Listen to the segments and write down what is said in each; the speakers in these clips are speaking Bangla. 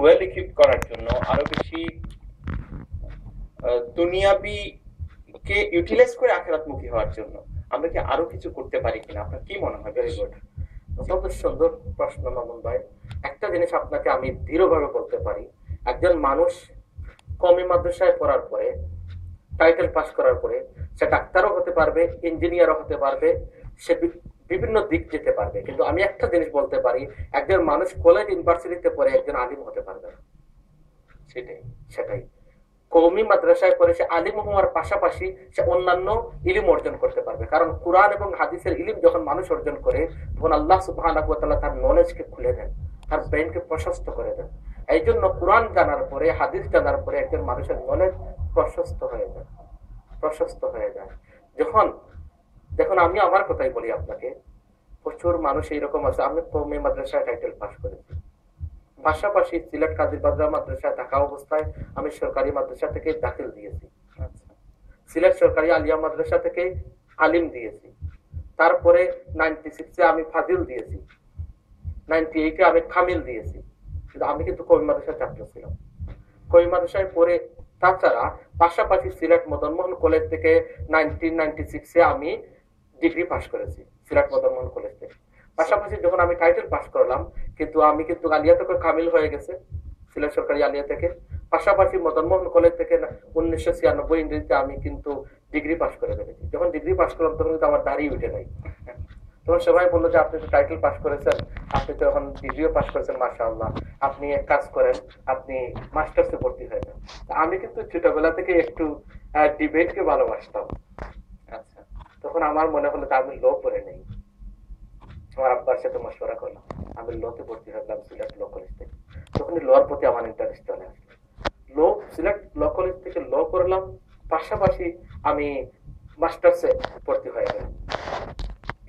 ওয়েল ইকুইপ করার জন্য, আরো বেশি দুনিয়াবি কে ইউটিলাইজ করে আখিরাতমুখী হওয়ার জন্য আমরা কি আরো কিছু করতে পারি কিনা? আপনার কি মনে হয়? ভেরি গুড, অত্যন্ত সুন্দর প্রশ্ন মামুন ভাই। একটা জিনিস আপনাকে আমি দৃঢ়ভাবে বলতে পারি, একজন মানুষ কওমি মাদ্রাসায় পড়ার পরে, টাইটেল পাস করার পরে, সে ডাক্তারও হতে পারবে, ইঞ্জিনিয়ারও হতে পারবে, সে বিভিন্ন দিক যেতে পারবে। কিন্তু আমি একটা জিনিস বলতে পারি, একজন মানুষ কলেজ ইউনিভার্সিটিতে পড়ে একজন আলিম হতে পারবে না। সেটাই সেটাই কওমি মাদ্রাসায় পড়ে সে আলিম হওয়ার পাশাপাশি সে অন্যান্য ইলিম অর্জন করতে পারবে। কারণ কুরআন এবং হাদিসের ইলিম যখন মানুষ অর্জন করে, তখন আল্লাহ সুবহানাহু ওয়া তাআলা তার নলেজকে খুলে দেন, তার ব্রেনকে প্রশস্ত করে দেন। এই জন্য কুরআন জানার পরে, হাদিস জানার পরে একজন মানুষের নলেজ প্রশস্ত হয়ে যায়, প্রশস্ত হয়ে যায়। যখন দেখুন, আমি আমার কথাই বলি আপনাকে, প্রচুর মানুষ এইরকম আছে। আমি কওমি মাদ্রাসায় টাইটেল পাস করেছি, পাশাপাশি সিলেট কাজী বাজার মাদ্রাসায় থাকা অবস্থায় আমি সরকারি মাদ্রাসা থেকে দাখিল দিয়েছি, সিলেট সরকারি আলিয়া মাদ্রাসা থেকে আলিম দিয়েছি, তারপরে 96-এ আমি ফাজিল দিয়েছি, 98-এ আমি কামিল দিয়েছি। কিন্তু আমি কিন্তু কওমি মাদ্রাসার ছাত্র ছিলাম। কওমি মাদ্রাসায় পড়ে, তাছাড়া পাশাপাশি সিলেট মদন মোহন কলেজ থেকে 1996-এ আমি ডিগ্রি পাস করেছি, সিলেট মদন মোহন কলেজ থেকে। পাশাপাশি যখন আমি টাইটেল পাস করলাম, কিন্তু আমি কিন্তু আলিয়া থেকে কামিল হয়ে গেছে, সিলেট সরকারি আলিয়া থেকে। পাশাপাশি মদন মোহন কলেজ থেকে 1996 ইংরেজিতে আমি কিন্তু ডিগ্রি পাস করে ফেলেছি। যখন ডিগ্রি পাস করলাম তখন কিন্তু আমার দাঁড়িয়ে উঠে নাই। তখন সবাই বললো যে আপনি তো টাইটেল পাস করেছেন, আপনি তো এখন ডিগ্রিও পাস করেছেন, মাশাআল্লাহ, আপনি এক কাজ করেন, আপনি মাস্টার্সে ভর্তি হয়ে যান। আমি কিন্তু ছোটবেলা থেকে একটু ডিবেটকে ভালোবাসতাম। আচ্ছা, তখন আমার মনে হলো যে আমি ল পড়ে নেই। আমার আব্বার সাথে মশওয়ারা করলাম, আমি লতে ভর্তি হলাম সিলেট ল কলেজ থেকে। তখন লর প্রতি আমার ইন্টারেস্ট চলে আসলো। ল সিলেট ল কলেজ থেকে ল করলাম, পাশাপাশি আমি মাস্টার্সে ভর্তি হয়ে গেলাম।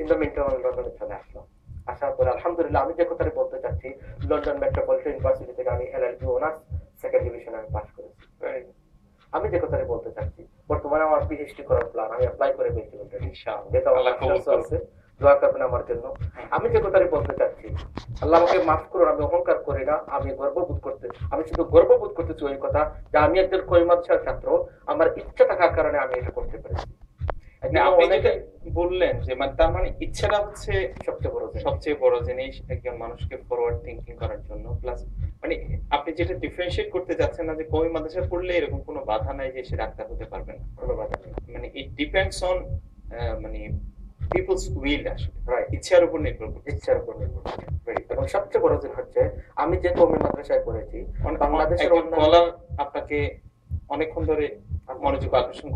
ইন দ্য মিনটাইম আমি লন্ডনে চলে আসলাম। আসার পরে আলহামদুলিল্লাহ, আমি যে কথাটা বলতে চাচ্ছি, লন্ডন মেট্রোপলিটন ইউনিভার্সিটি থেকে আমি এলএলবি অনার্স সেকেন্ড ডিভিশন আমি পাস করেছি। আমি যে কথাটা বলতে চাচ্ছি, বর্তমানে আমার পিএইচডি করার প্ল্যান, আমি অ্যাপ্লাই করে পেয়েছি ইনশাআল্লাহ। দোয়া করবেন আমার জন্য। আমি যে কথাটি বলতে চাচ্ছি, আল্লাহ আমাকে মাফ করুন, আমি অহংকার করি না, আমি শুধু গর্ববোধ করতেছি ওই কথা যে আমি একজন কওমি মাদ্রাসার ছাত্র, আমার ইচ্ছা থাকার কারণে আমি এটা করতে পেরেছি। আপনি যেটা বললেন যে তার মানে ইচ্ছাটা হচ্ছে সবচেয়ে বড় জিনিস একজন মানুষকে ফরওয়ার্ড থিঙ্কিং করার জন্য। প্লাস মানে আপনি যেটা ডিফারেন্সিয়েট করতে যাচ্ছেন না যে কওমি মাদ্রাসায় পড়লে এরকম কোনো বাধা নাই যে সে ডাক্তার হতে পারবে না, কোনো বাধা নেই। মানে ইট ডিপেন্ডস অন মানে পিপলস উইল, আসলে ইচ্ছার উপর নির্ভর করে, এবং সবচেয়ে বড় জিনিস হচ্ছে আমি যে কওমি মাদ্রাসায় পড়েছি, বাংলাদেশের আপনাকে অনেকক্ষণ ধরে মনোযোগ আকর্ষণ